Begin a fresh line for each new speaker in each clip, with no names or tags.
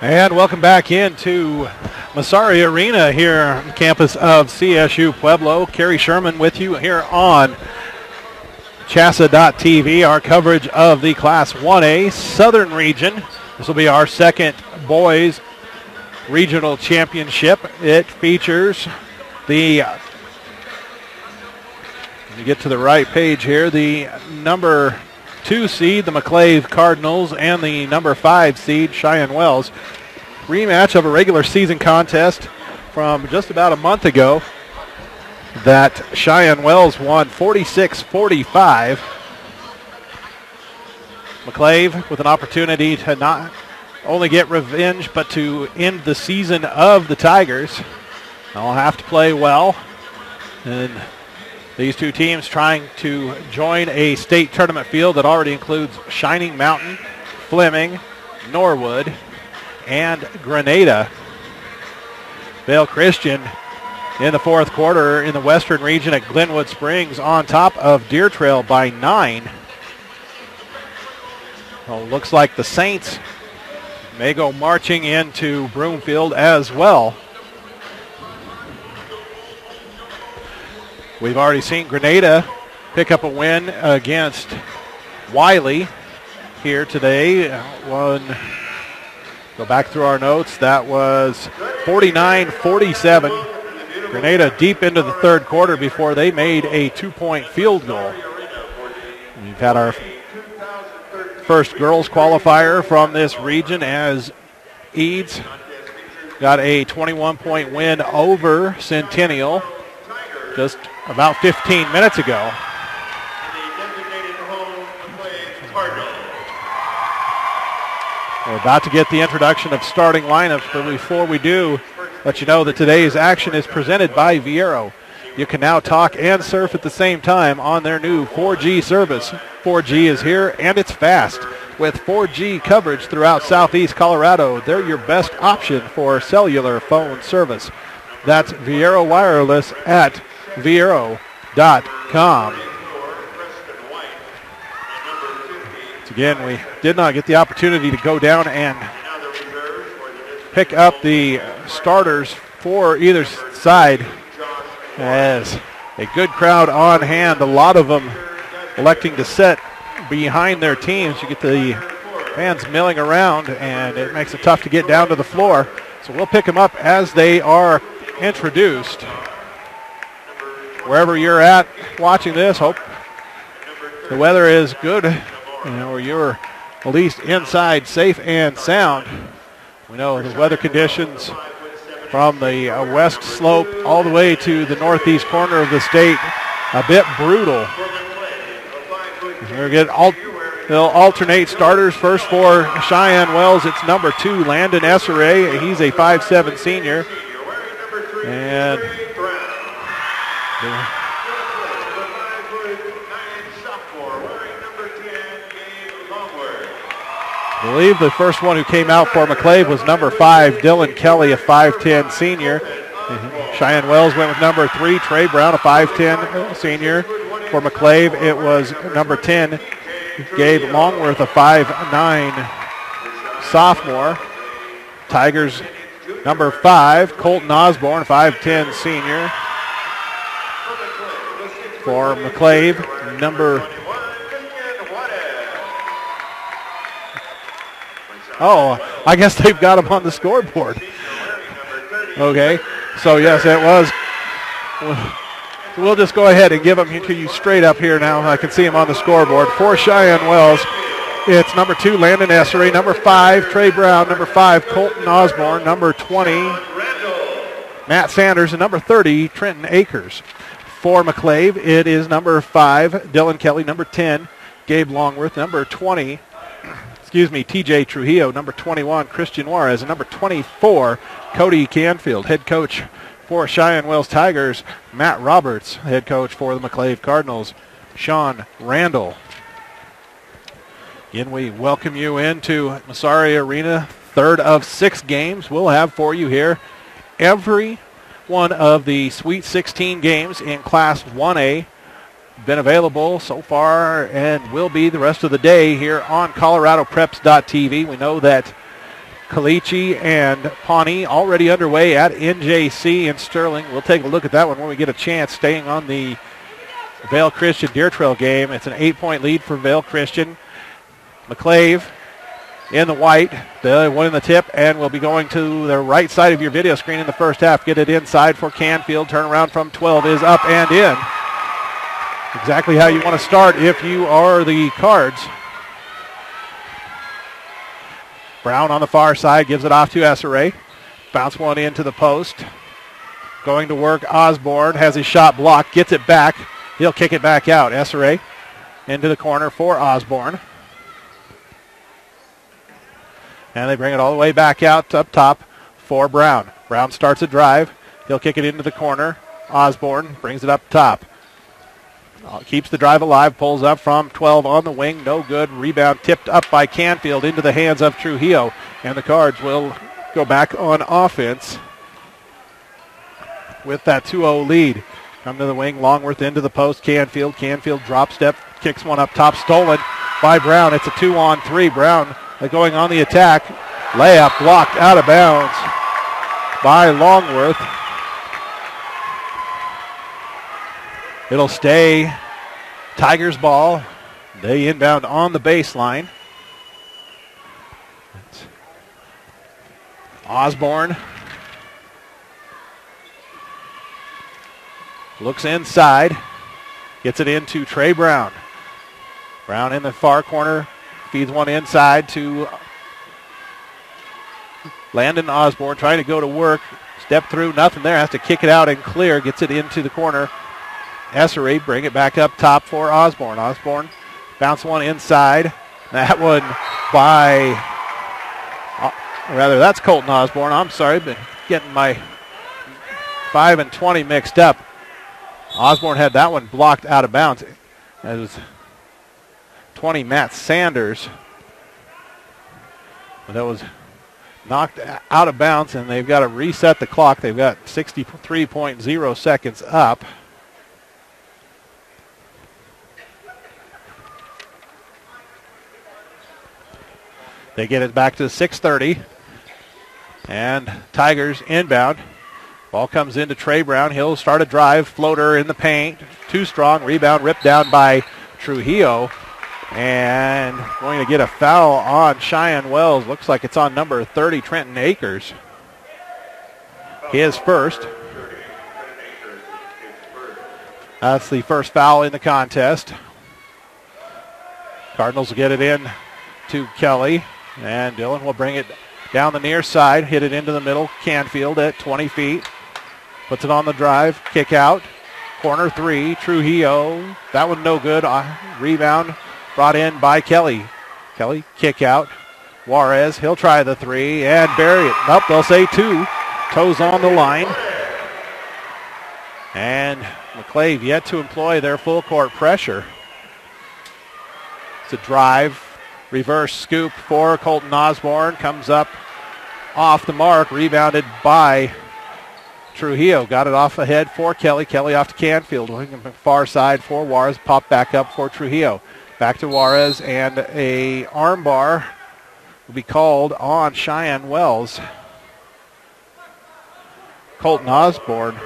And welcome back into Massari Arena here on the campus of CSU Pueblo. Kerry Sherman with you here on Chassa.tv, our coverage of the Class 1A Southern Region. This will be our second boys regional championship. It features the, let me get to the right page here, the number 2 seed, the McClave Cardinals, and the number 5 seed, Cheyenne Wells. Rematch of a regular season contest from just about a month ago that Cheyenne Wells won 46-45. McClave with an opportunity to not only get revenge but to end the season of the Tigers. They'll have to play well. And these two teams trying to join a state tournament field that already includes Shining Mountain, Fleming, Norwood, and Grenada. Vale Christian in the fourth quarter in the Western region at Glenwood Springs on top of Deer Trail by 9. Well, looks like the Saints may go marching into Broomfield as well. We've already seen Grenada pick up a win against Wiley here today. Go back through our notes. That was 49-47. Grenada deep into the third quarter before they made a 2-point field goal. We've had our first girls qualifier from this region as Eads got a 21-point win over Centennial just about 15 minutes ago. We're about to get the introduction of starting lineups, but before we do, let you know that today's action is presented by Viero. You can now talk and surf at the same time on their new 4G service. 4G is here and it's fast. With 4G coverage throughout southeast Colorado, they're your best option for cellular phone service. That's Viero Wireless at Viero.com. Again, we did not get the opportunity to go down and pick up the starters for either side, as a good crowd on hand, a lot of them electing to sit behind their teams. You get the fans milling around, and it makes it tough to get down to the floor. So we'll pick them up as they are introduced. Wherever you're at watching this, hope the weather is good, or you're at least inside safe and sound. We know the weather conditions from the west slope all the way to the northeast corner of the state, a bit brutal. They'll alternate starters. First for Cheyenne Wells, it's number 2, Landon Essere. He's a 5'7" senior. And I believe the first one who came out for McClave was number 5, Dylan Kelly, a 5'10" senior. Cheyenne Wells went with number 3, Trey Brown, a 5'10" senior. For McClave, it was number 10, Gabe Longworth, a 5'9" sophomore. Tigers, number 5, Colton Osborne, 5'10" senior. For McClave, I guess they've got him on the scoreboard. Okay, so yes, it was. We'll just go ahead and give him to you straight up here now. I can see him on the scoreboard. For Cheyenne Wells, it's number 2, Landon Essere, number 5, Trey Brown, number 5, Colton Osborne, number 20, Matt Sanders, and number 30, Trenton Akers. For McClave, it is number 5, Dylan Kelly, number 10, Gabe Longworth, number 20, TJ Trujillo, number 21, Christian Juarez, and number 24, Cody Canfield. Head coach for Cheyenne Wells Tigers, Matt Roberts. Head coach for the McClave Cardinals, Sean Randall. Again, we welcome you into Massari Arena. Third of 6 games we'll have for you here. Every one of the Sweet 16 games in Class 1A been available so far and will be the rest of the day here on ColoradoPreps.tv. We know that Kalichi and Pawnee already underway at NJC in Sterling. We'll take a look at that one when we get a chance. Staying on the Vale Christian Deer Trail game. It's an 8-point lead for Vale Christian. McClave in the white, the one in the tip, and we'll be going to the right side of your video screen in the first half. Get it inside for Canfield. Turnaround from 12 is up and in. Exactly how you want to start if you are the Cards. Brown on the far side gives it off to Essere. Bounce one into the post. Going to work, Osborne has his shot blocked, gets it back. He'll kick it back out. Essere into the corner for Osborne. And they bring it all the way back out up top for Brown. Brown starts a drive. He'll kick it into the corner. Osborne brings it up top. Keeps the drive alive, pulls up from 12 on the wing. No good. Rebound tipped up by Canfield into the hands of Trujillo. And the Cards will go back on offense with that 2-0 lead. Come to the wing. Longworth into the post. Canfield. Canfield drop step. Kicks one up top. Stolen by Brown. It's a 2-on-3. Brown going on the attack. Layup blocked out of bounds by Longworth. It'll stay Tigers ball. They inbound on the baseline. It's Osborne looks inside. Gets it into Trey Brown. Brown in the far corner. Feeds one inside to Landon Osborne. Trying to go to work. Step through. Nothing there. Has to kick it out and clear. Gets it into the corner. Essere bring it back up top for Osborne. Osborne bounce one inside. That one by, that's Colton Osborne. I'm sorry, but getting my 5 and 20 mixed up. Osborne had that one blocked out of bounds. It was 20 Matt Sanders. But that was knocked out of bounds, and they've got to reset the clock. They've got 63.0 seconds up. They get it back to 6:30. And Tigers inbound. Ball comes into Trey Brown. He'll start a drive. Floater in the paint. Too strong. Rebound ripped down by Trujillo. And going to get a foul on Cheyenne Wells. Looks like it's on number 30, Trenton Akers. His first. That's the first foul in the contest. Cardinals will get it in to Kelly. And Dillon will bring it down the near side, hit it into the middle. Canfield at 20 feet. Puts it on the drive, kick out. Corner three, Trujillo. That one no good. Rebound brought in by Kelly. Kelly, kick out. Juarez, he'll try the three and bury it. Nope, they'll say two. Toes on the line. And McClave yet to employ their full court pressure. It's a drive. Reverse scoop for Colton Osborne. Comes up off the mark. Rebounded by Trujillo. Got it off ahead for Kelly. Kelly off to Canfield. Far side for Juarez. Pop back up for Trujillo. Back to Juarez, and a arm bar will be called on Cheyenne Wells. Colton Osborne.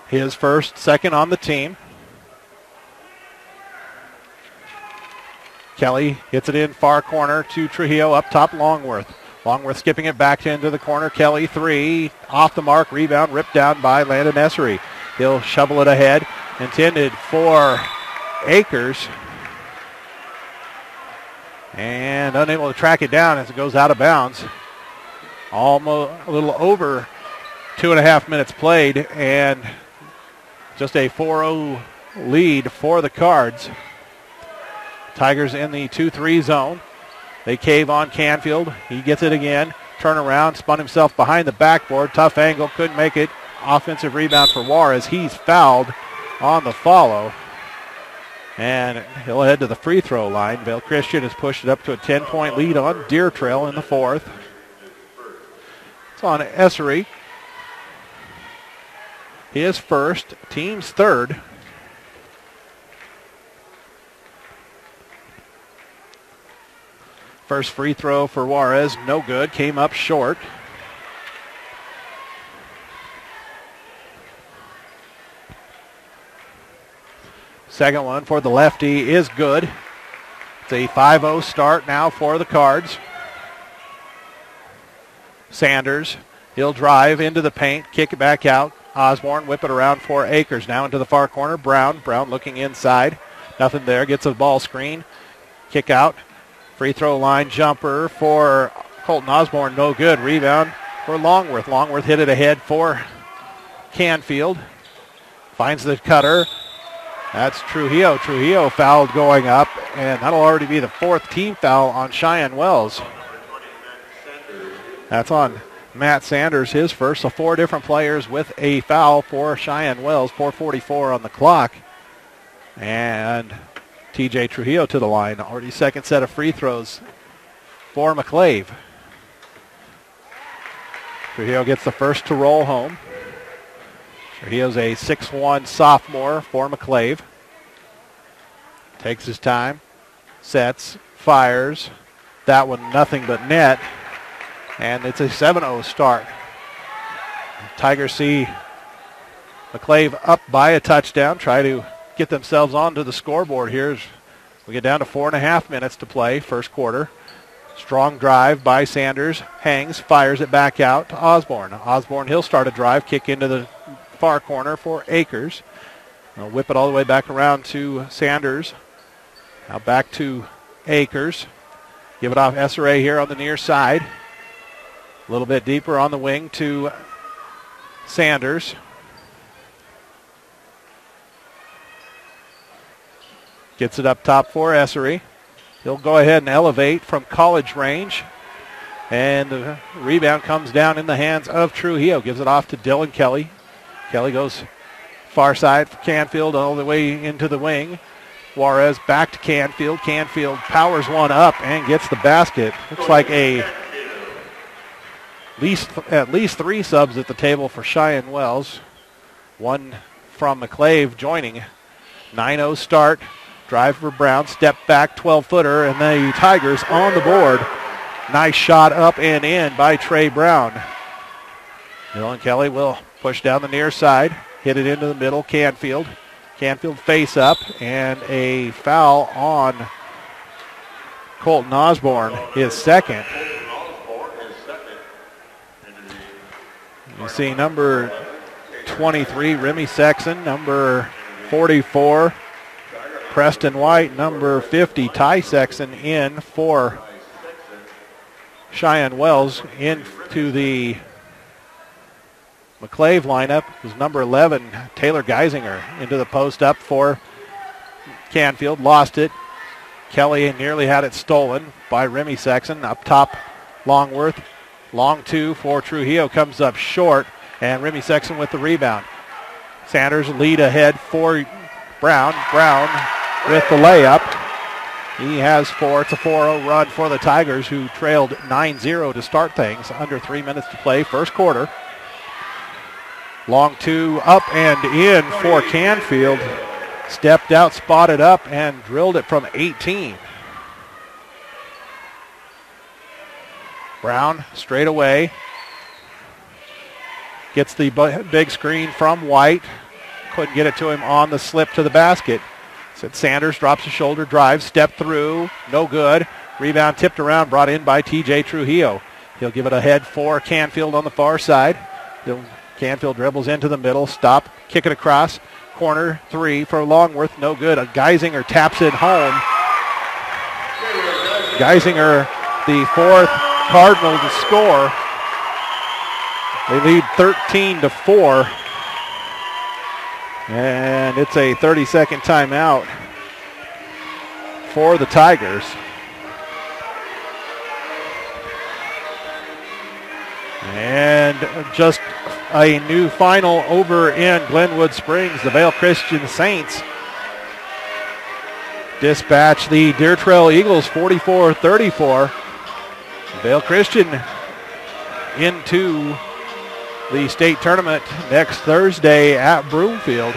His first, second on the team. Kelly hits it in far corner to Trujillo, up top Longworth. Longworth skipping it back into the corner. Kelly, three, off the mark, rebound, ripped down by Landon Essere. He'll shovel it ahead, intended for Akers. And unable to track it down as it goes out of bounds. Almost a little over 2.5 minutes played, and just a 4-0 lead for the Cards. Tigers in the 2-3 zone. They cave on Canfield. He gets it again. Turn around, spun himself behind the backboard. Tough angle, couldn't make it. Offensive rebound for Juarez. He's fouled on the follow. And he'll head to the free throw line. Vale Christian has pushed it up to a 10-point lead on Deer Trail in the fourth. It's on Essere. His first, team's third. First free throw for Juarez, no good, came up short. Second one for the lefty is good. It's a 5-0 start now for the Cards. Sanders, he'll drive into the paint, kick it back out. Osborne, whip it around for Akers. Now into the far corner. Brown looking inside. Nothing there. Gets a ball screen. Kick out. Free throw line jumper for Colton Osborne. No good. Rebound for Longworth. Longworth hit it ahead for Canfield. Finds the cutter. That's Trujillo. Trujillo fouled going up, and that'll already be the fourth team foul on Cheyenne Wells. That's on Matt Sanders, his first. So 4 different players with a foul for Cheyenne Wells. 4:44 on the clock. And TJ Trujillo to the line. Already second set of free throws for McClave. Trujillo gets the first to roll home. Trujillo's a 6'1" sophomore for McClave. Takes his time. Sets. Fires. That one nothing but net. And it's a 7-0 start. Tigers see McClave up by a touchdown. Try to get themselves onto the scoreboard here. We get down to 4.5 minutes to play, first quarter. Strong drive by Sanders. Hangs, fires it back out to Osborne. Osborne, he'll start a drive, kick into the far corner for Akers. They'll whip it all the way back around to Sanders. Now back to Akers. Give it off Essere here on the near side. A little bit deeper on the wing to Sanders. Gets it up top for Essere. He'll go ahead and elevate from college range. And the rebound comes down in the hands of Trujillo. Gives it off to Dylan Kelly. Kelly goes far side for Canfield all the way into the wing. Juarez back to Canfield. Canfield powers one up and gets the basket. Looks like at least 3 subs at the table for Cheyenne Wells. One from McClave joining. 9-0 start. Drive for Brown. Step back, 12-footer, and the Tigers on the board. Nice shot up and in by Trey Brown. Dylan Kelly will push down the near side. Hit it into the middle. Canfield. Canfield face up, and a foul on Colton Osborne, his second. You see number 23, Remy Sexton, number 44, Preston White, number 50, Ty Sexton in for Cheyenne Wells. Into the McClave lineup was number 11, Taylor Geisinger, into the post up for Canfield. Lost it. Kelly nearly had it stolen by Remy Sexton. Up top, Longworth. Long 2 for Trujillo, comes up short, and Remy Sexton with the rebound. Sanders lead ahead for Brown. Brown with the layup. He has 4. It's a 4-0 run for the Tigers, who trailed 9-0 to start things. Under 3 minutes to play, first quarter. Long 2 up and in for Canfield. Stepped out, spotted up, and drilled it from 18. Brown straight away. Gets the big screen from White. Couldn't get it to him on the slip to the basket. Sanders drops a shoulder, drive, step through, no good. Rebound tipped around, brought in by TJ Trujillo. He'll give it ahead for Canfield on the far side. Canfield dribbles into the middle, stop, kick it across. Corner 3 for Longworth, no good. Geisinger taps it home. Geisinger, the 4th Cardinal to score. They lead 13-4. And it's a 30-second timeout for the Tigers. And just a new final over in Glenwood Springs. The Vale Christian Saints dispatch the Deer Trail Eagles 44-34. Vale Christian into the state tournament next Thursday at Broomfield.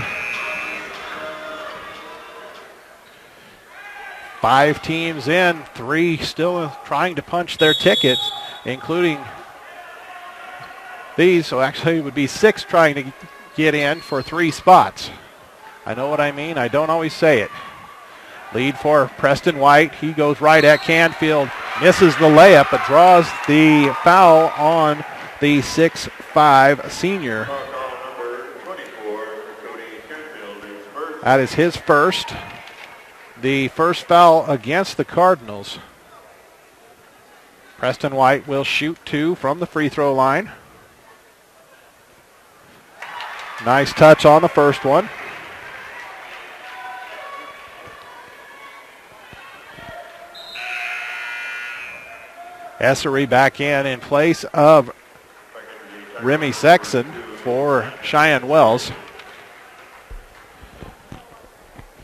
5 teams in, 3 still trying to punch their ticket, including these. So actually it would be 6 trying to get in for 3 spots. I know what I mean. I don't always say it. Lead for Preston White. He goes right at Canfield. Misses the layup, but draws the foul on the 6'5 senior. That is his first. The first foul against the Cardinals. Preston White will shoot 2 from the free throw line. Nice touch on the first one. Massari back in place of Remy Sexton for Cheyenne Wells.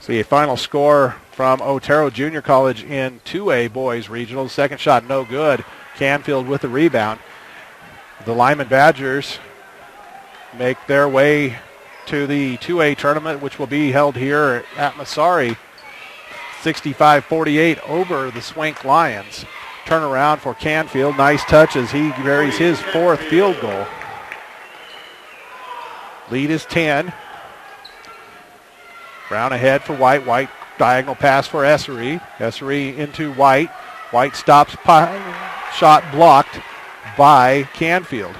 See a final score from Otero Junior College in 2A boys regional. Second shot no good. Canfield with the rebound. The Lyman Badgers make their way to the 2A tournament, which will be held here at Massari. 65-48 over the Swink Lions. Turnaround for Canfield. Nice touch as he buries his 4th field goal. Lead is 10. Brown ahead for White. White diagonal pass for Essary. Essary into White. White stops. Shot blocked by Canfield.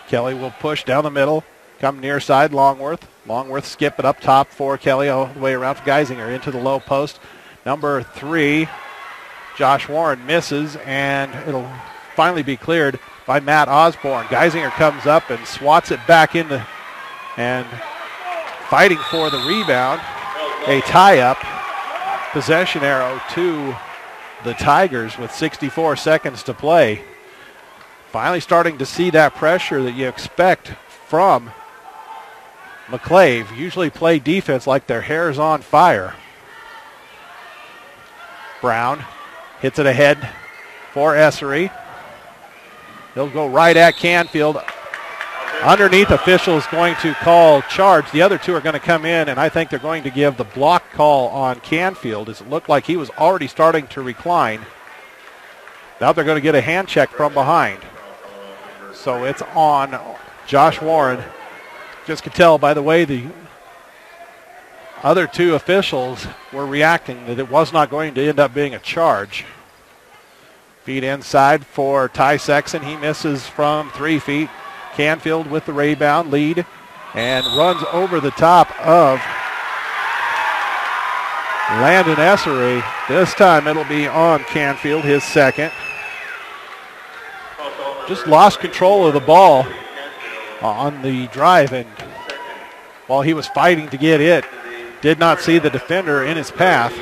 Kelly will push down the middle. Come near side Longworth. Longworth skip it up top for Kelly all the way around for Geisinger into the low post. Number 3, Josh Warren misses, and it'll finally be cleared by Matt Osborne. Geisinger comes up and swats it back into and fighting for the rebound. A tie-up possession arrow to the Tigers with 64 seconds to play. Finally starting to see that pressure that you expect from McClave. Usually play defense like their hair's on fire. Brown hits it ahead for Essary. He'll go right at Canfield. Underneath, officials going to call charge. The other 2 are going to come in, and I think they're going to give the block call on Canfield, as it looked like he was already starting to recline. Now they're going to get a hand check from behind. So it's on Josh Warren. Just could tell by the way the other 2 officials were reacting that it was not going to end up being a charge. Feed inside for Ty Sexton. He misses from 3 feet. Canfield with the rebound lead and runs over the top of Landon Essary. This time it'll be on Canfield, his second. Just lost control of the ball on the drive, and while he was fighting to get it, did not see the defender in his path.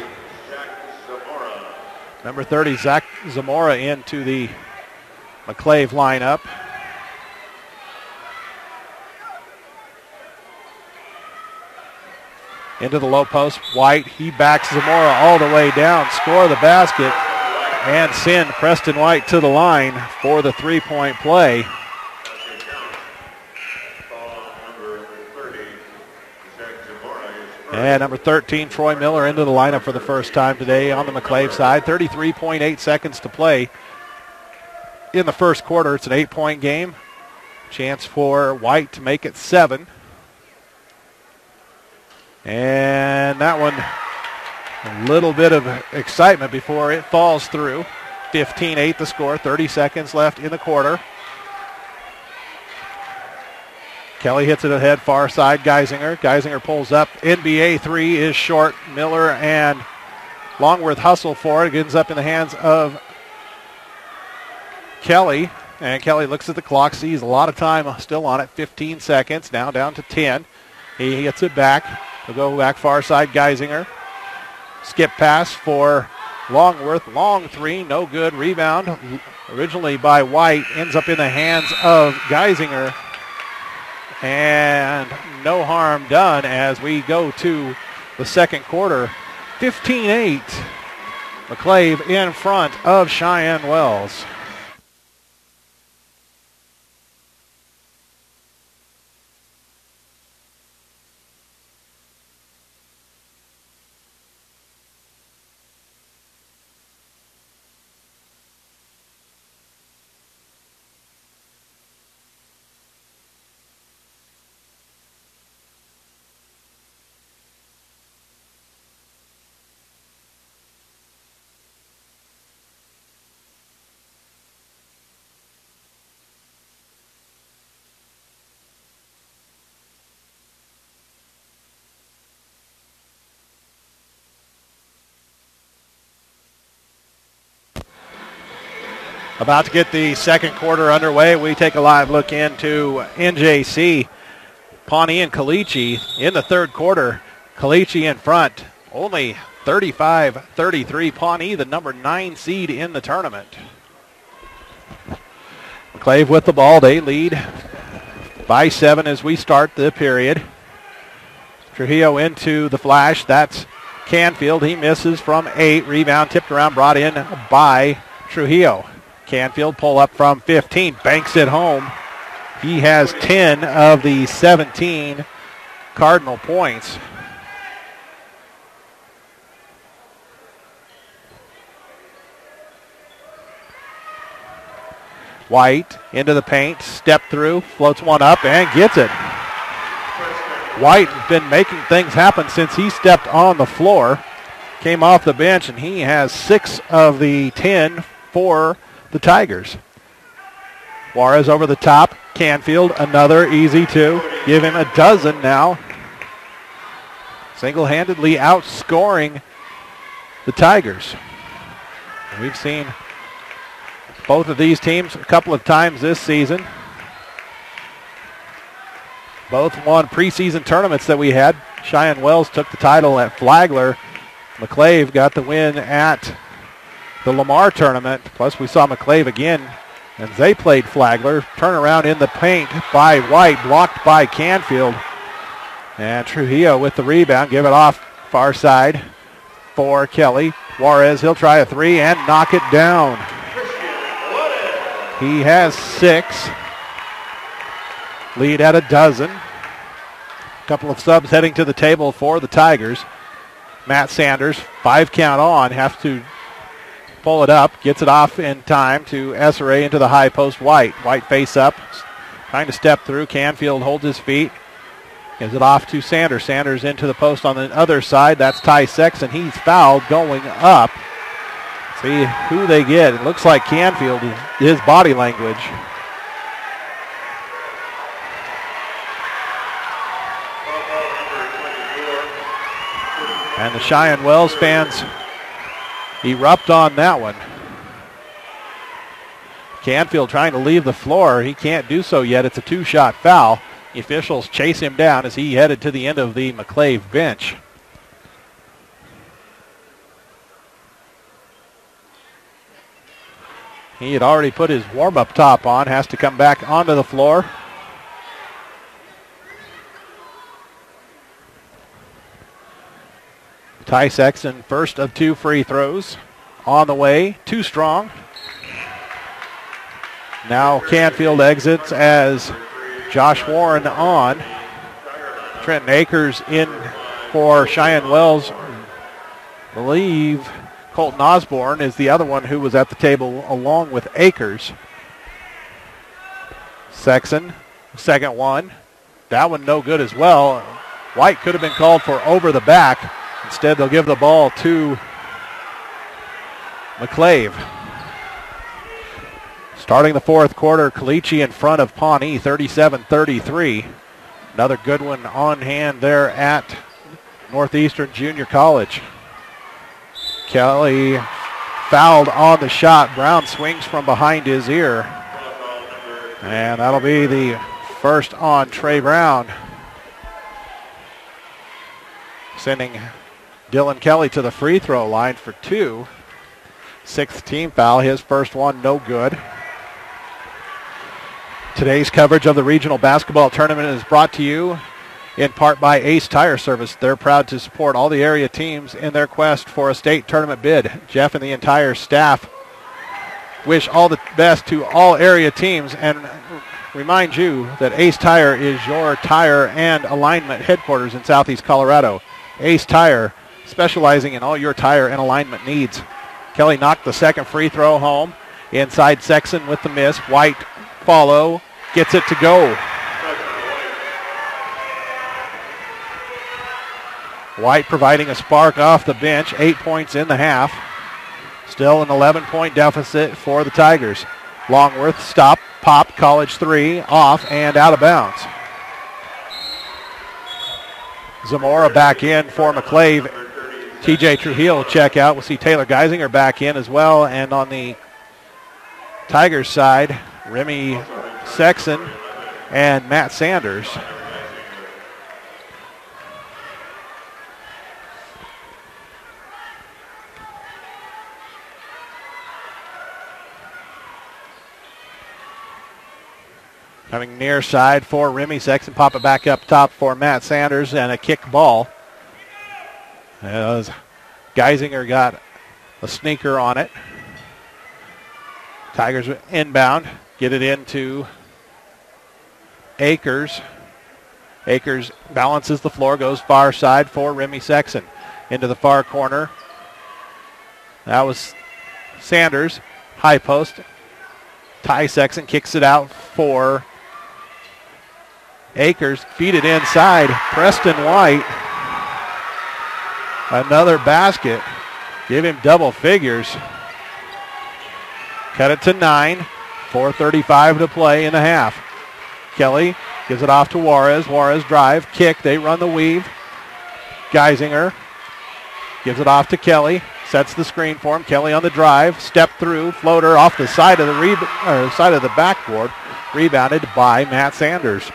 Number 30, Zach Zamora into the McClave lineup. Into the low post, White, he backs Zamora all the way down, score the basket, and send Preston White to the line for the 3-point play. And number 13, Troy Miller, into the lineup for the first time today on the McClave side. 33.8 seconds to play in the first quarter. It's an 8-point game. Chance for White to make it 7. And that one, a little bit of excitement before it falls through. 15-8 the score, 30 seconds left in the quarter. Kelly hits it ahead, far side, Geisinger. Geisinger pulls up. NBA 3 is short. Miller and Longworth hustle for it. It ends up in the hands of Kelly. And Kelly looks at the clock, sees a lot of time still on it. 15 seconds, now down to 10. He gets it back. He'll go back far side, Geisinger. Skip pass for Longworth. Long 3, no good. Rebound originally by White. Ends up in the hands of Geisinger. And no harm done as we go to the second quarter. 15-8. McClave in front of Cheyenne Wells. About to get the second quarter underway. We take a live look into NJC. Pawnee and Caliche in the third quarter. Caliche in front, only 35-33. Pawnee, the number 9 seed in the tournament. McClave with the ball. They lead by 7 as we start the period. Trujillo into the flash. That's Canfield. He misses from 8. Rebound tipped around, brought in by Trujillo. Canfield pull up from 15. Banks it home. He has 10 of the 17 Cardinal points. White into the paint, step through, floats one up and gets it. White has been making things happen since he stepped on the floor. Came off the bench and he has 6 of the 10 for the Tigers. Juarez over the top. Canfield, another easy 2. Give him a dozen now. Single-handedly outscoring the Tigers. We've seen both of these teams a couple of times this season. Both won preseason tournaments that we had. Cheyenne Wells took the title at Flagler. McClave got the win at the Lamar tournament. Plus we saw McClave again, and they played Flagler. Turnaround in the paint by White, blocked by Canfield. And Trujillo with the rebound, give it off far side for Kelly. Juarez, he'll try a 3 and knock it down. He has 6. Lead at a dozen. A couple of subs heading to the table for the Tigers. Matt Sanders, 5 count on, has to pull it up, gets it off in time to Essere into the high post. White face up, trying to step through. Canfield holds his feet, gives it off to Sanders. Sanders into the post on the other side. That's Ty Sexton. He's fouled going up. See who they get. It looks like Canfield, his body language. And the Cheyenne Wells fans erupt on that one. Canfield trying to leave the floor. He can't do so yet. It's a 2-shot foul. The officials chase him down as he headed to the end of the McClave bench. He had already put his warm-up top on, has to come back onto the floor. Ty Sexton, first of 2 free throws on the way. Too strong. Now Canfield exits as Josh Warren on. Trenton Akers in for Cheyenne Wells. I believe Colton Osborne is the other one who was at the table along with Akers. Sexton, second one. That one no good as well. White could have been called for over the back. Instead, they'll give the ball to McClave. Starting the fourth quarter, Caliche in front of Pawnee, 37-33. Another good one on hand there at Northeastern Junior College. Kelly fouled on the shot. Brown swings from behind his ear. And that'll be the first on Trey Brown. Sending Dylan Kelly to the free throw line for 2. 6th team foul, his first one no good. Today's coverage of the regional basketball tournament is brought to you in part by Ace Tire Service. They're proud to support all the area teams in their quest for a state tournament bid. Jeff and the entire staff wish all the best to all area teams and remind you that Ace Tire is your tire and alignment headquarters in Southeast Colorado. Ace Tire, specializing in all your tire and alignment needs. Kelly knocked the second free throw home. Inside Sexton with the miss. White follow, gets it to go. White providing a spark off the bench. 8 points in the half. Still an 11-point deficit for the Tigers. Longworth stop, pop, college 3, off and out of bounds. Zamora back in for McClave. TJ Trujillo check out. We'll see Taylor Geisinger back in as well. And on the Tigers side, Remy Sexton and Matt Sanders. Coming near side for Remy Sexton. Pop it back up top for Matt Sanders and a kick ball. As Geisinger got a sneaker on it. Tigers inbound. Get it into Akers. Akers balances the floor. Goes far side for Remy Sexton. Into the far corner. That was Sanders. High post. Ty Sexton kicks it out for Akers. Feed it inside. Preston White. Another basket. Give him double figures. Cut it to 9. 4:35 to play in the half. Kelly gives it off to Juarez. Juarez drive. Kick. They run the weave. Geisinger gives it off to Kelly. Sets the screen for him. Kelly on the drive. Step through. Floater off the side of the backboard. Rebounded by Matt Sanders.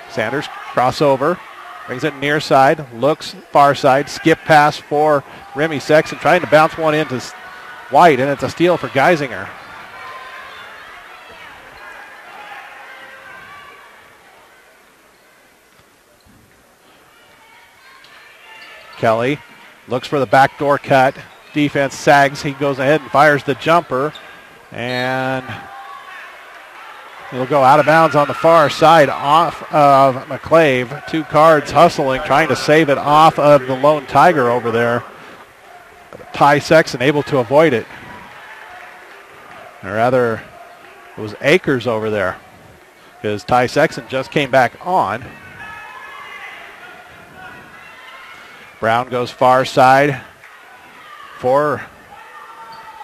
Sanders crossover. Brings it near side. Looks far side. Skip pass for Remy Sexton. Trying to bounce one into White. And it's a steal for Geisinger. Kelly looks for the backdoor cut. Defense sags. He goes ahead and fires the jumper. And it'll go out of bounds on the far side off of McClave. Two cards hustling, trying to save it off of the lone Tiger over there. Ty Sexton able to avoid it. Or rather, it was Akers over there, because Ty Sexton just came back on. Brown goes far side for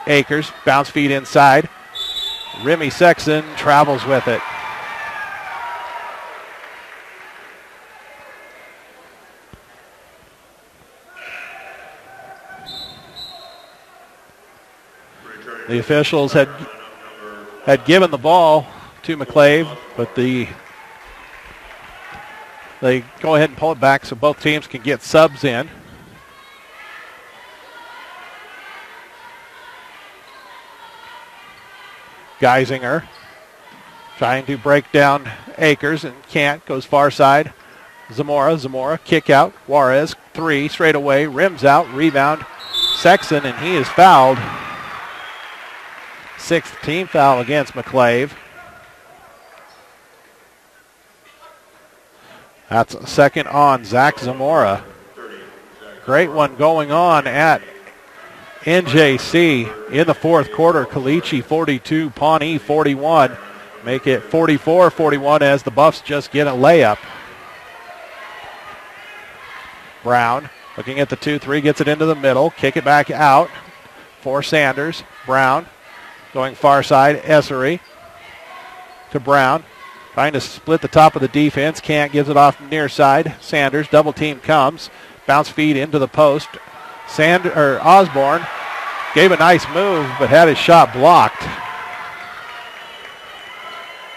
Akers. Bounce feed inside. Remy Sexton travels with it. The officials had given the ball to McClave, but they go ahead and pull it back so both teams can get subs in. Geisinger trying to break down Akers and can't. Goes far side. Zamora kick out. Juarez, 3 straight away. Rims out. Rebound. Sexton, and he is fouled. 6th team foul against McClave. That's a second on Zach Zamora. Great one going on at NJC in the fourth quarter. Caliche 42, Pawnee 41. Make it 44-41 as the Buffs just get a layup. Brown looking at the 2-3, gets it into the middle. Kick it back out for Sanders. Brown going far side. Essery to Brown. Trying to split the top of the defense. Can't. Gives it off near side. Sanders. Double team comes. Bounce feed into the post. Osborne gave a nice move, but had his shot blocked.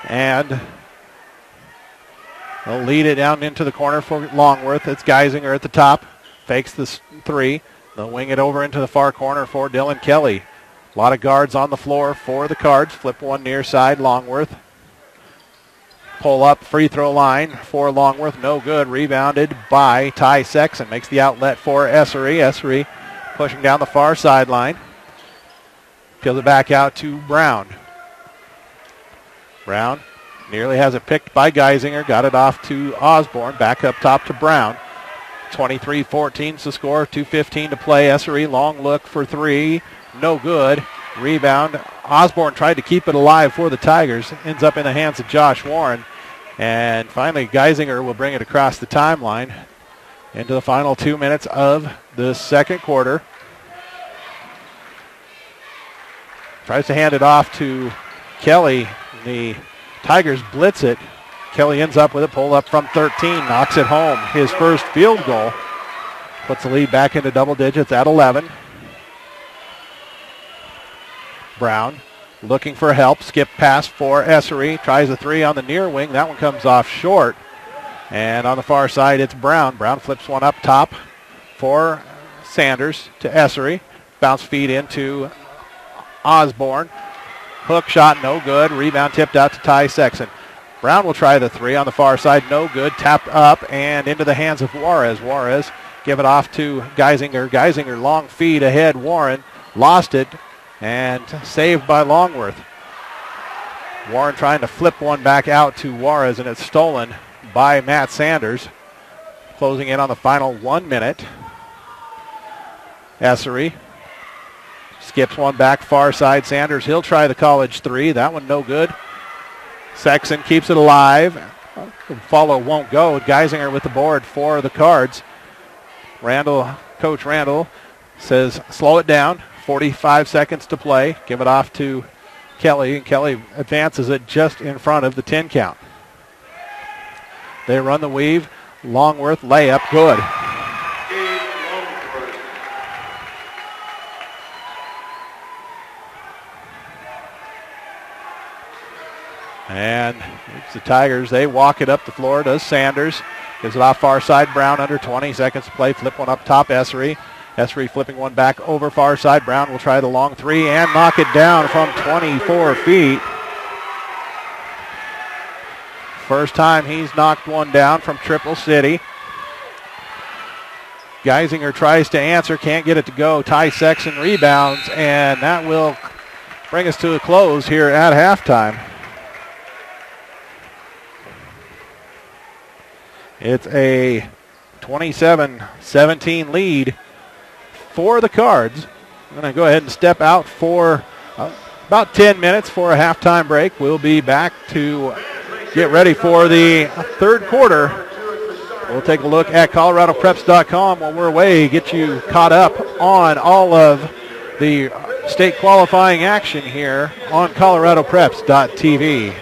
And they'll lead it down into the corner for Longworth. It's Geisinger at the top. Fakes the 3. They'll wing it over into the far corner for Dylan Kelly. A lot of guards on the floor for the Cards. Flip one near side. Longworth. Pull up free throw line for Longworth. No good. Rebounded by Ty Sexton. Makes the outlet for Essery. Essery pushing down the far sideline. Peels it back out to Brown. Brown nearly has it picked by Geisinger. Got it off to Osborne. Back up top to Brown. 23-14 is the score. 2:15 to play. Essery, long look for 3. No good. Rebound. Osborne tried to keep it alive for the Tigers. Ends up in the hands of Josh Warren. And finally, Geisinger will bring it across the timeline into the final 2 minutes of the second quarter. Tries to hand it off to Kelly. The Tigers blitz it. Kelly ends up with it. Pull up from 13. Knocks it home. His first field goal. Puts the lead back into double digits at 11. Brown looking for help. Skip pass for Essery. Tries a three on the near wing. That one comes off short. And on the far side, it's Brown. Brown flips one up top for Sanders to Essery. Bounce feed into Osborne. Hook shot, no good. Rebound tipped out to Ty Sexton. Brown will try the three on the far side, no good. Tapped up and into the hands of Juarez. Juarez give it off to Geisinger. Geisinger long feed ahead. Warren lost it and saved by Longworth. Warren trying to flip one back out to Juarez, and it's stolen by Matt Sanders. Closing in on the final 1 minute. Essery skips one back far side. Sanders, he'll try the college three. That one no good. Sexton keeps it alive. Follow won't go. Geisinger with the board for the Cards. Coach Randall says slow it down. 45 seconds to play. Give it off to Kelly, and Kelly advances it just in front of the 10 count. They run the weave. Longworth layup, good. And it's the Tigers. They walk it up the floor. Does Sanders. Gives it off far side. Brown under 20 seconds to play. Flip one up top. Essery. Essery flipping one back over far side. Brown will try the long three and knock it down from 24 feet. First time he's knocked one down from Triple City. Geisinger tries to answer. Can't get it to go. Ty Sexton rebounds. And that will bring us to a close here at halftime. It's a 27-17 lead for the Cards. I'm going to go ahead and step out for about 10 minutes for a halftime break. We'll be back to get ready for the third quarter. We'll take a look at ColoradoPreps.com while we're away, get you caught up on all of the state qualifying action here on ColoradoPreps.tv.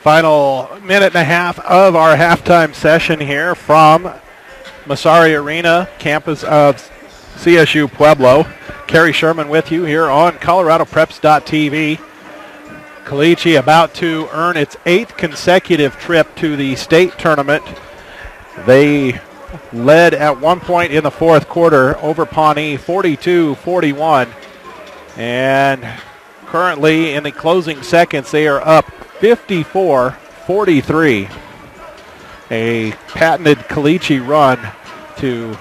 Final minute and a half of our halftime session here from Massari Arena, campus of CSU Pueblo. Kerry Sherman with you here on ColoradoPreps.tv. Caliche about to earn its 8th consecutive trip to the state tournament. They led at one point in the fourth quarter over Pawnee 42-41. And currently in the closing seconds, they are up 54-43. A patented Caliche run to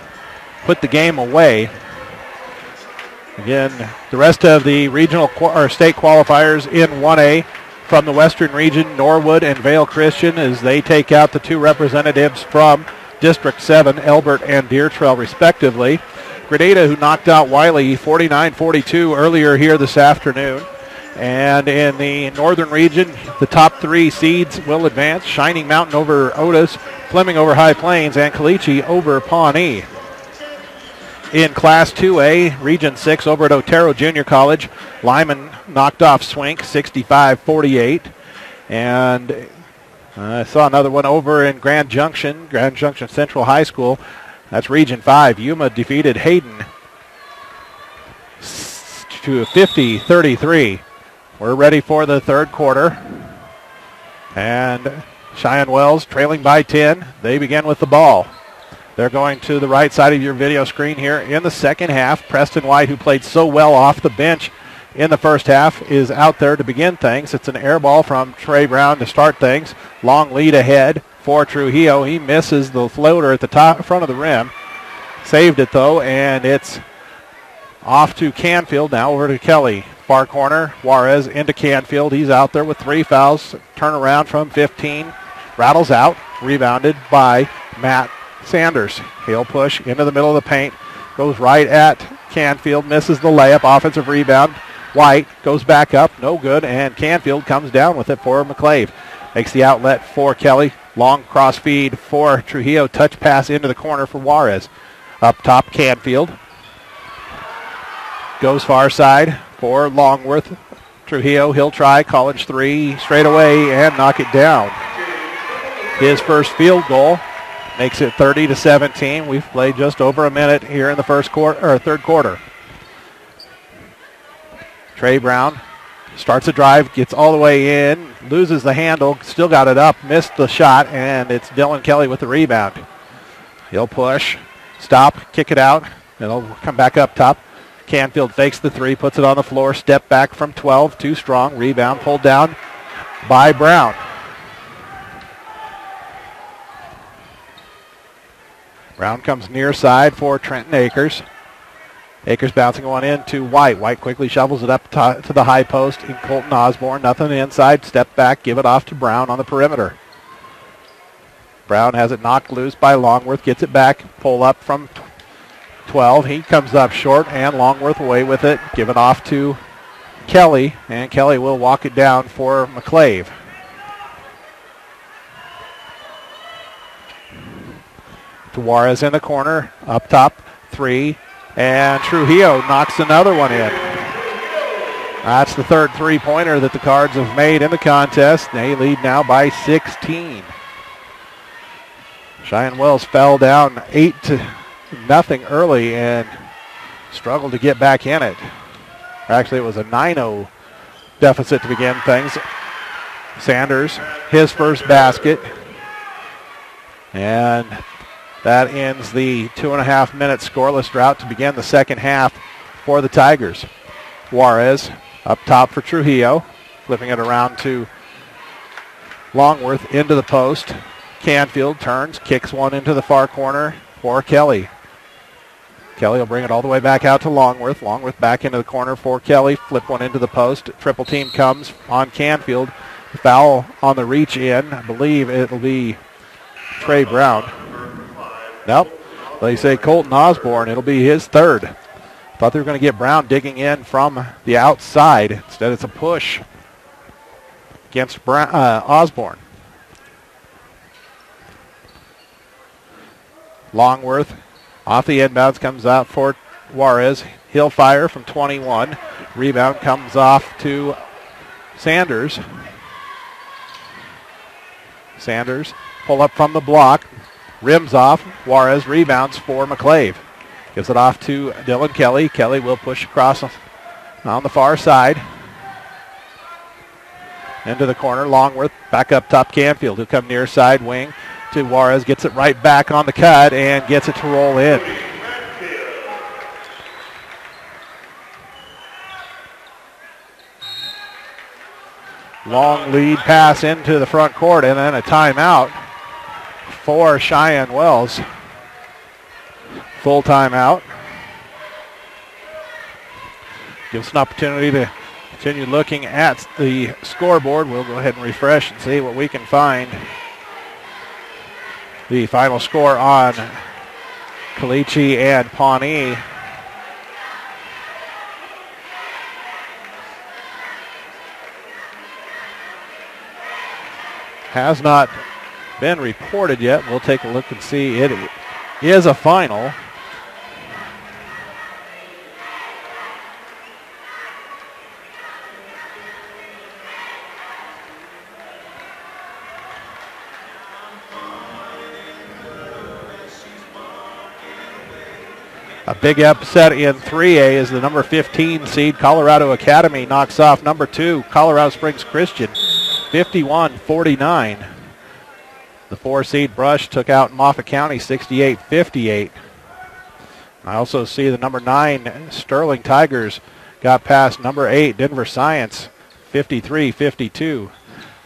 put the game away. Again, the rest of the regional or state qualifiers in 1A from the Western region, Norwood and Vale Christian, as they take out the two representatives from District 7, Elbert and Deer Trail, respectively. Grenada, who knocked out Wiley 49-42 earlier here this afternoon. And in the northern region, the top three seeds will advance. Shining Mountain over Otis, Fleming over High Plains, and Caliche over Pawnee. In Class 2A, Region 6 over at Otero Junior College, Lyman knocked off Swink 65-48. And I saw another one over in Grand Junction Central High School. That's Region 5. Yuma defeated Hayden to 50-33. We're ready for the third quarter. And Cheyenne Wells trailing by 10. They begin with the ball. They're going to the right side of your video screen here in the second half. Preston White, who played so well off the bench in the first half, is out there to begin things. It's an air ball from Trey Brown to start things. Long lead ahead for Trujillo. He misses the floater at the top front of the rim. Saved it, though, and it's off to Canfield. Now over to Kelly. Far corner, Juarez into Canfield. He's out there with 3 fouls. Turnaround from 15. Rattles out. Rebounded by Matt Sanders. He'll push into the middle of the paint. Goes right at Canfield. Misses the layup. Offensive rebound. White goes back up. No good. And Canfield comes down with it for McClave. Makes the outlet for Kelly. Long cross feed for Trujillo. Touch pass into the corner for Juarez. Up top, Canfield. Goes far side for Longworth. Trujillo, he'll try college three straight away and knock it down. His first field goal makes it 30-17. We've played just over a minute here in the third quarter. Trey Brown starts a drive, gets all the way in, loses the handle, still got it up, missed the shot, and it's Dylan Kelly with the rebound. He'll push, stop, kick it out, and it'll come back up top. Canfield fakes the three, puts it on the floor, step back from 12, too strong, rebound pulled down by Brown. Brown comes near side for Trenton Akers. Akers bouncing one in to White. White quickly shovels it up to the high post in Colton Osborne. Nothing inside, step back, give it off to Brown on the perimeter. Brown has it knocked loose by Longworth, gets it back, pull up from 12. He comes up short, and Longworth away with it. Give it off to Kelly, and Kelly will walk it down for McClave. Juarez in the corner, up top, three, and Trujillo knocks another one in. That's the third three-pointer that the Cards have made in the contest. They lead now by 16. Cheyenne Wells fell down 8-0 early and struggled to get back in it. Actually, it was a 9-0 deficit to begin things. Sanders, his first basket. And that ends the 2.5-minute scoreless drought to begin the second half for the Tigers. Juarez up top for Trujillo, flipping it around to Longworth into the post. Canfield turns, kicks one into the far corner for Kelly. Kelly will bring it all the way back out to Longworth. Longworth back into the corner for Kelly. Flip one into the post. Triple team comes on Canfield. Foul on the reach in. I believe it'll be Trey Brown. Nope. They say Colton Osborne. It'll be his third. Thought they were going to get Brown digging in from the outside. Instead, it's a push against Osborne. Longworth off the inbounds comes out for Juarez. He'll fire from 21. Rebound comes off to Sanders. Sanders pull up from the block. Rims off. Juarez rebounds for McClave. Gives it off to Dylan Kelly. Kelly will push across on the far side. Into the corner. Longworth back up top. Canfield, who come near side wing to Juarez. Gets it right back on the cut and gets it to roll in. Long lead pass into the front court and then a timeout for Cheyenne Wells. Full timeout. Gives us an opportunity to continue looking at the scoreboard. We'll go ahead and refresh and see what we can find. The final score on Caliche and Pawnee. Has not been reported yet. We'll take a look and see. It is a final. A big upset in 3A is the number 15 seed Colorado Academy knocks off number 2 Colorado Springs Christian 51-49. The 4 seed Brush took out Moffat County 68-58. I also see the number 9 Sterling Tigers got past number 8 Denver Science 53-52.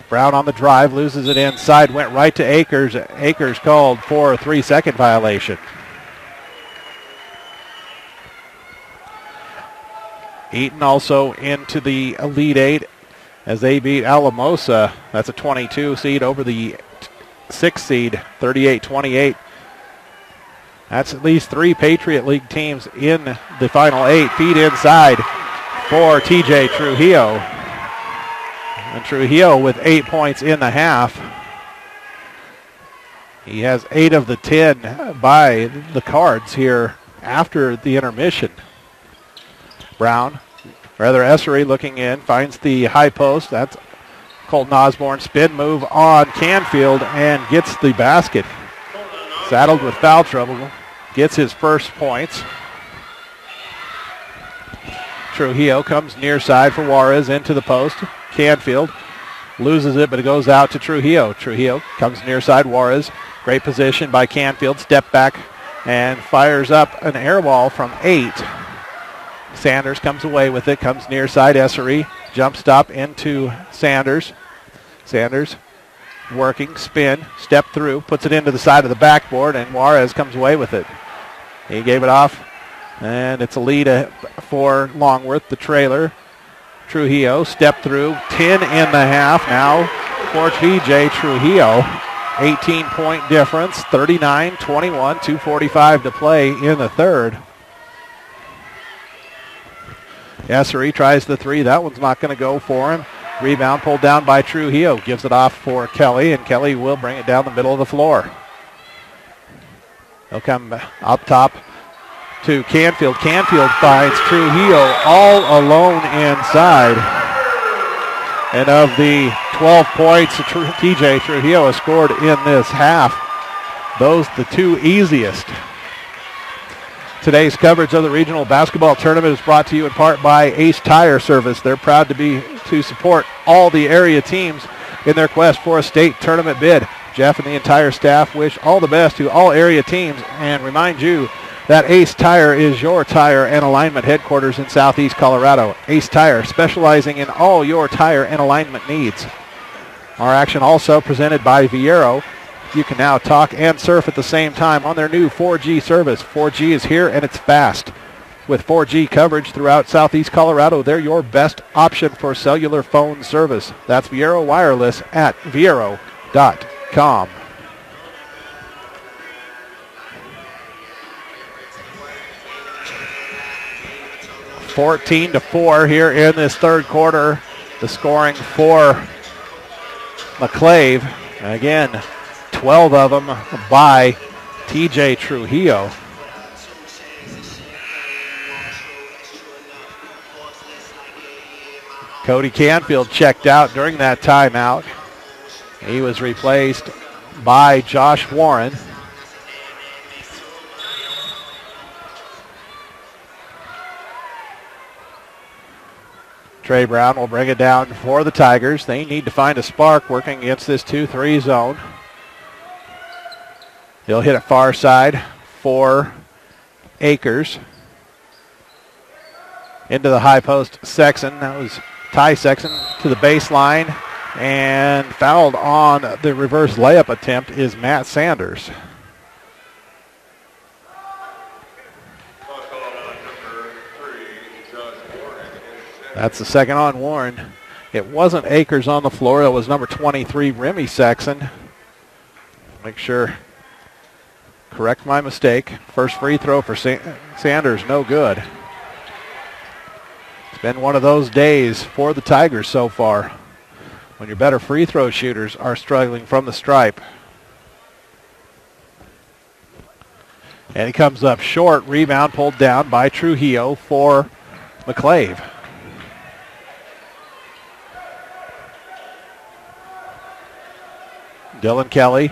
Brown on the drive, loses it inside, went right to Akers. Akers called for a 3-second violation. Eaton also into the Elite 8 as they beat Alamosa. That's a 22 seed over the 6 seed, 38-28. That's at least 3 Patriot League teams in the final 8. Feed inside for TJ Trujillo. And Trujillo with 8 points in the half. He has 8 of the 10 by the Cards here after the intermission. Brown, rather Essery looking in, finds the high post. That's Colton Osborne. Spin move on Canfield and gets the basket. Saddled with foul trouble. Gets his first points. Trujillo comes near side for Juarez into the post. Canfield loses it, but it goes out to Trujillo. Trujillo comes near side. Juarez, great position by Canfield. Step back and fires up an air ball from 8. Sanders comes away with it, comes near side. Essery, jump stop into Sanders. Sanders working, spin, step through, puts it into the side of the backboard, and Juarez comes away with it. He gave it off, and it's a lead for Longworth, the trailer. Trujillo, step through, 10 in the half now for TJ Trujillo. 18-point difference, 39-21, 2:45 to play in the third. Essery tries the 3. That one's not going to go for him. Rebound pulled down by Trujillo. Gives it off for Kelly, and Kelly will bring it down the middle of the floor. He'll come up top to Canfield. Canfield finds Trujillo all alone inside. And of the 12 points TJ Trujillo has scored in this half, those the 2 easiest. Today's coverage of the regional basketball tournament is brought to you in part by Ace Tire Service. They're proud to support all the area teams in their quest for a state tournament bid. Jeff and the entire staff wish all the best to all area teams and remind you that Ace Tire is your tire and alignment headquarters in Southeast Colorado. Ace Tire, specializing in all your tire and alignment needs. Our action also presented by Viero. You can now talk and surf at the same time on their new 4G service. 4G is here and it's fast. With 4G coverage throughout Southeast Colorado, they're your best option for cellular phone service. That's Viero Wireless at viero.com. (14-4) here in this third quarter. The scoring for McClave. Again, 12 of them by TJ Trujillo. Cody Canfield checked out during that timeout. He was replaced by Josh Warren. Trey Brown will bring it down for the Tigers. They need to find a spark working against this 2-3 zone. He'll hit it far side for Akers. Into the high post, Sexton. That was Ty Sexton to the baseline. And fouled on the reverse layup attempt is Matt Sanders. That's the second on Warren. It wasn't Akers on the floor. It was number 23, Remy Sexton. Make sure, correct my mistake. First free throw for Sanders, no good. It's been one of those days for the Tigers so far, when your better free throw shooters are struggling from the stripe. And he comes up short. Rebound pulled down by Trujillo for McClave. Dylan Kelly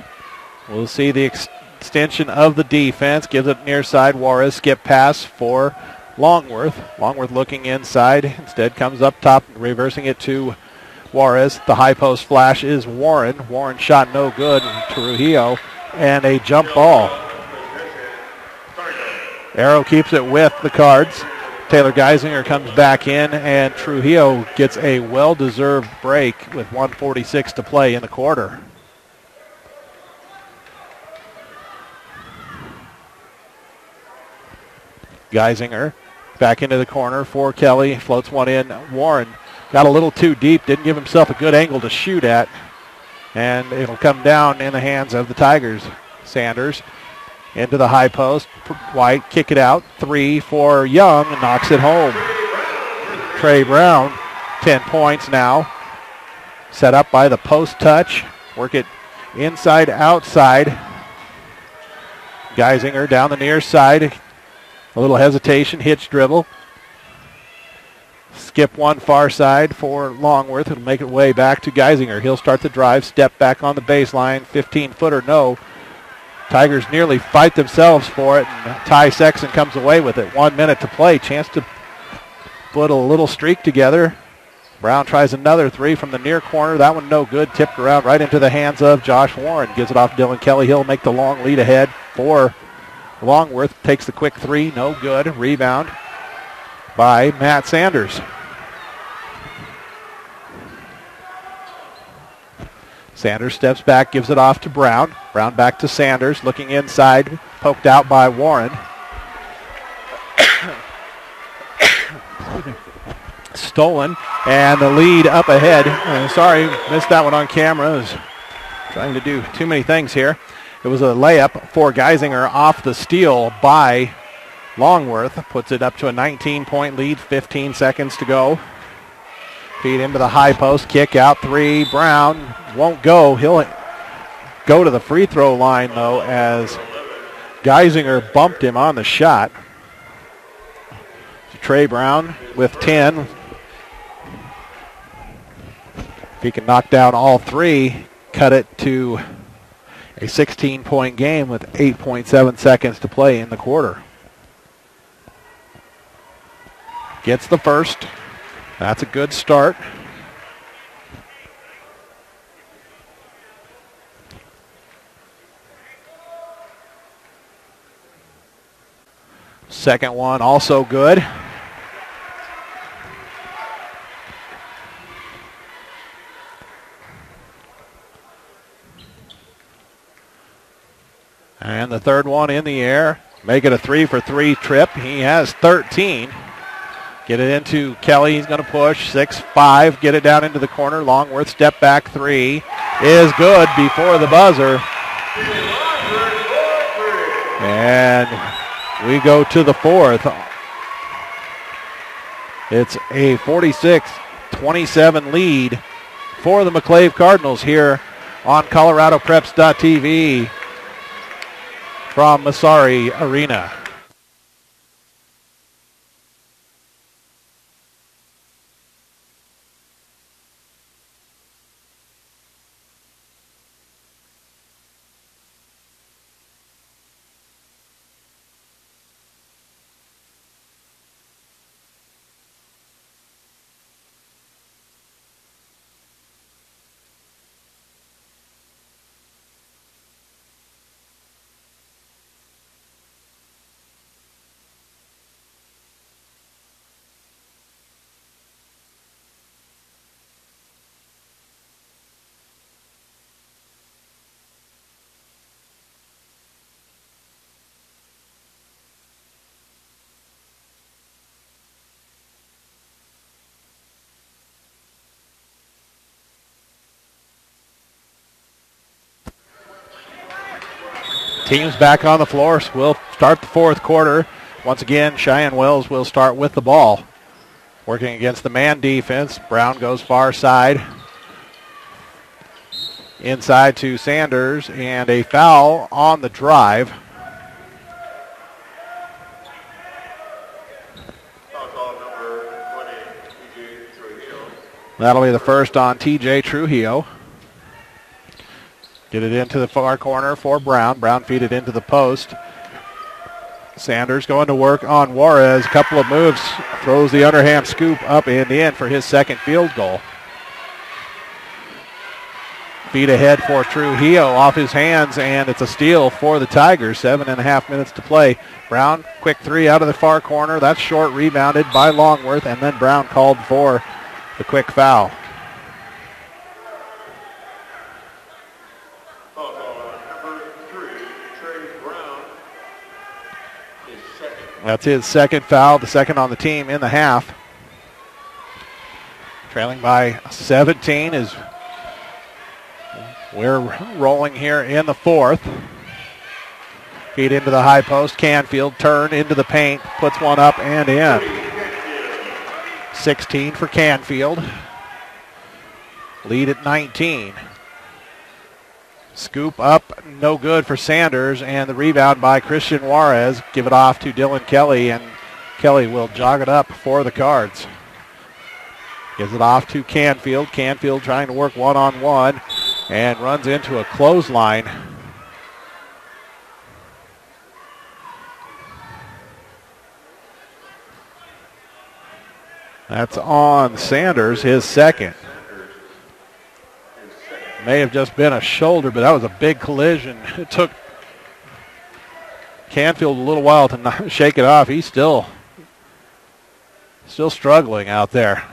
will see the extension of the defense. Gives it near side. Juarez skip pass for Longworth. Longworth looking inside. Instead comes up top, reversing it to Juarez. The high post flash is Warren. Warren shot no good. Trujillo and a jump ball. Arrow keeps it with the Cards. Taylor Geisinger comes back in, and Trujillo gets a well-deserved break with 1:46 to play in the quarter. Geisinger back into the corner for Kelly. Floats one in. Warren got a little too deep. Didn't give himself a good angle to shoot at. And it'll come down in the hands of the Tigers. Sanders into the high post. White kick it out. 3 for Young. Knocks it home. Trey Brown, 10 points now. Set up by the post touch. Work it inside, outside. Geisinger down the near side. A little hesitation, hitch dribble. Skip one far side for Longworth. It'll make it way back to Geisinger. He'll start the drive, step back on the baseline, 15-footer, no. Tigers nearly fight themselves for it, and Ty Sexton comes away with it. 1 minute to play. Chance to put a little streak together. Brown tries another three from the near corner. That one no good. Tipped around right into the hands of Josh Warren. Gives it off Dylan Kelly. He'll make the long lead ahead for Longworth. Takes the quick three. No good. Rebound by Matt Sanders. Sanders steps back, gives it off to Brown. Brown back to Sanders, looking inside, poked out by Warren. Stolen, and the lead up ahead. Sorry, missed that one on camera. I was trying to do too many things here. It was a layup for Geisinger off the steal by Longworth. Puts it up to a 19-point lead, 15 seconds to go. Feed into the high post, kick out, 3. Brown won't go. He'll go to the free throw line, though, as Geisinger bumped him on the shot. Trey Brown with 10. If he can knock down all 3, cut it to a 16-point game with 8.7 seconds to play in the quarter. Gets the first. That's a good start. Second one also good. And the third one in the air. Make it a 3-for-3 trip. He has 13. Get it into Kelly. He's going to push. 6-5. Get it down into the corner. Longworth step back 3 is good before the buzzer. And we go to the fourth. It's a 46-27 lead for the McClave Cardinals here on ColoradoPreps.tv from Massari Arena. Teams back on the floor. So we'll start the fourth quarter. Once again, Cheyenne Wells will start with the ball. Working against the man defense. Brown goes far side. Inside to Sanders, and a foul on the drive. That'll be the first on TJ Trujillo. Get it into the far corner for Brown. Brown feed it into the post. Sanders going to work on Juarez. Couple of moves. Throws the underhand scoop up and in for his second field goal. Feed ahead for Trujillo off his hands, and it's a steal for the Tigers. 7.5 minutes to play. Brown, quick three out of the far corner. That's short, rebounded by Longworth, and then Brown called for the quick foul. That's his second foul, the second on the team in the half. Trailing by 17 is we're rolling here in the fourth. Feed into the high post. Canfield turn into the paint, puts one up and in. 16 for Canfield. Lead at 19. Scoop up, no good for Sanders, and the rebound by Christian Juarez. Give it off to Dylan Kelly, and Kelly will jog it up for the Cards. Gives it off to Canfield. Canfield trying to work one-on-one and runs into a clothesline. That's on Sanders, his second. May have just been a shoulder, but that was a big collision. It took Canfield a little while to shake it off. He's still struggling out there.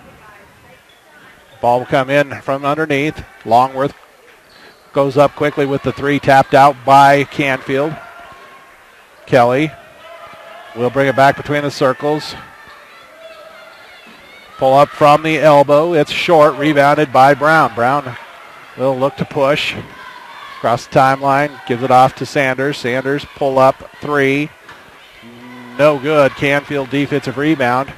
Ball will come in from underneath. Longworth goes up quickly with the three, tapped out by Canfield. Kelly will bring it back between the circles. Pull up from the elbow. It's short, rebounded by Brown. Brown will look to push. Across the timeline, gives it off to Sanders. Sanders pull up three. No good. Canfield defensive rebound.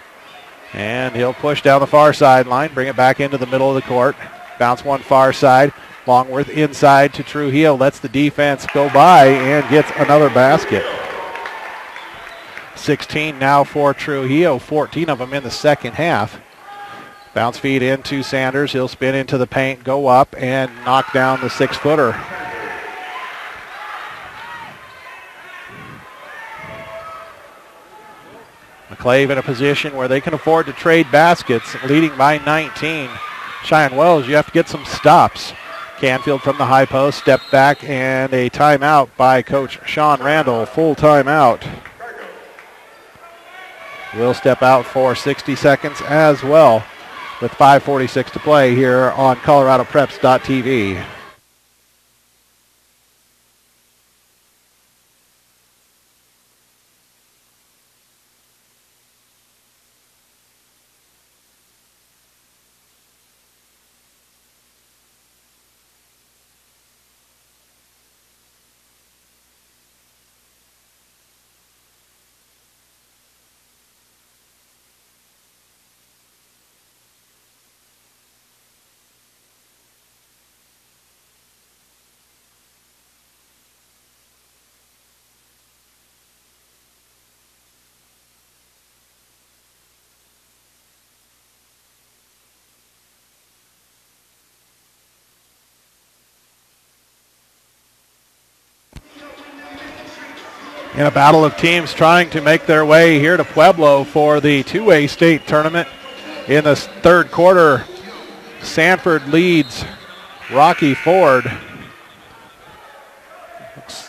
And he'll push down the far sideline, bring it back into the middle of the court. Bounce one far side. Longworth inside to Trujillo. Lets the defense go by and gets another basket. 16 now for Trujillo. 14 of them in the second half. Bounce feed into Sanders. He'll spin into the paint, go up, and knock down the 6-footer. McClave in a position where they can afford to trade baskets, leading by 19. Cheyenne Wells, you have to get some stops. Canfield from the high post, step back, and a timeout by Coach Sean Randall. Full timeout. Will step out for 60 seconds as well, with 5:46 to play here on ColoradoPreps.tv. In a battle of teams trying to make their way here to Pueblo for the 2A state tournament. In the third quarter, Sanford leads Rocky Ford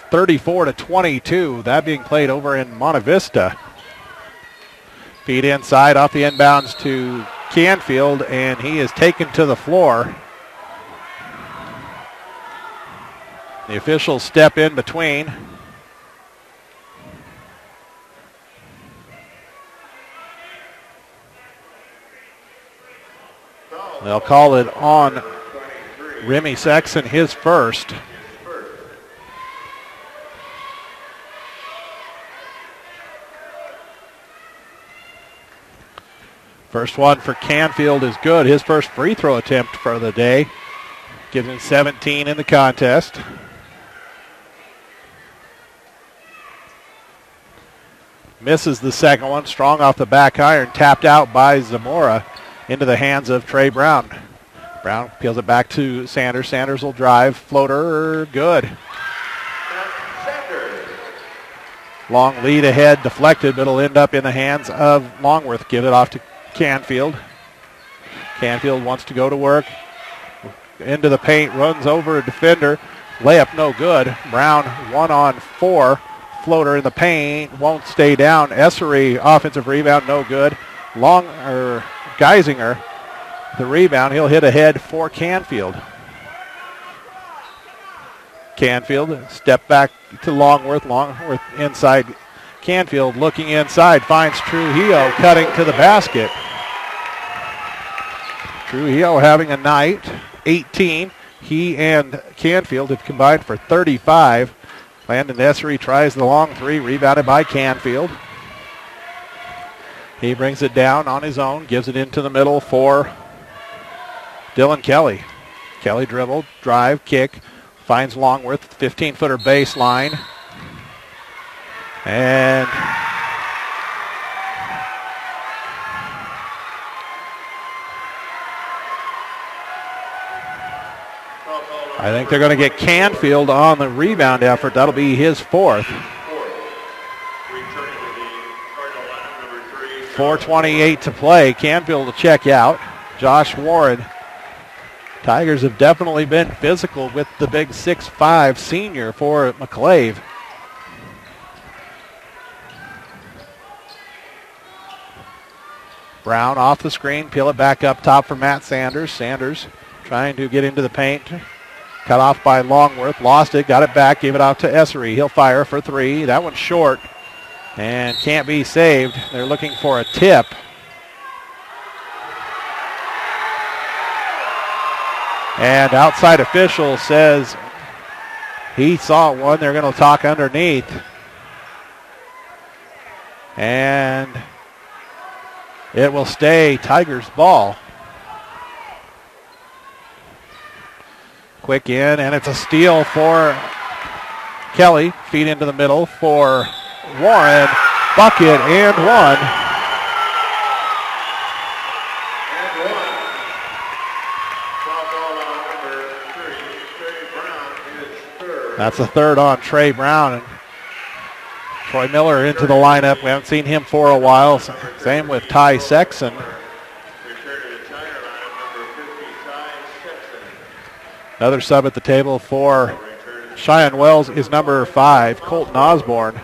34-22. That being played over in Monte Vista. Feed inside off the inbounds to Canfield, and he is taken to the floor. The officials step in between. They'll call it on Remy Sexton, his first. First one for Canfield is good. His first free throw attempt for the day. Gives him 17 in the contest. Misses the second one. Strong off the back iron. Tapped out by Zamora into the hands of Trey Brown. Brown peels it back to Sanders. Sanders will drive. Floater, good. Long lead ahead, deflected, but it'll end up in the hands of Longworth. Give it off to Canfield. Canfield wants to go to work. Into the paint, runs over a defender. Layup no good. Brown 1-on-4. Floater in the paint, won't stay down. Essery, offensive rebound, no good. Geisinger, the rebound. He'll hit ahead for Canfield. Canfield, step back to Longworth. Longworth inside. Canfield looking inside, finds Trujillo cutting to the basket. Trujillo having a night, 18. He and Canfield have combined for 35. Landon Essery tries the long three, rebounded by Canfield. He brings it down on his own, gives it into the middle for Dylan Kelly. Kelly dribble, drive, kick, finds Longworth, 15-footer baseline. And I think they're going to get Canfield on the rebound effort. That'll be his fourth. 4:28 to play. Canfield will check out. Josh Warren. Tigers have definitely been physical with the big 6'5" senior for McClave. Brown off the screen. Peel it back up top for Matt Sanders. Sanders trying to get into the paint. Cut off by Longworth. Lost it. Got it back. Gave it out to Essery. He'll fire for three. That one's short and can't be saved. They're looking for a tip. And outside official says he saw one. They're going to talk underneath. And it will stay Tigers ball. Quick in, and it's a steal for Kelly. Feed into the middle for Warren. Bucket and one. That's a third on Trey Brown. And Troy Miller into the lineup. We haven't seen him for a while. Same with Ty Sexton. Another sub at the table for Cheyenne Wells is number 5, Colton Osborne.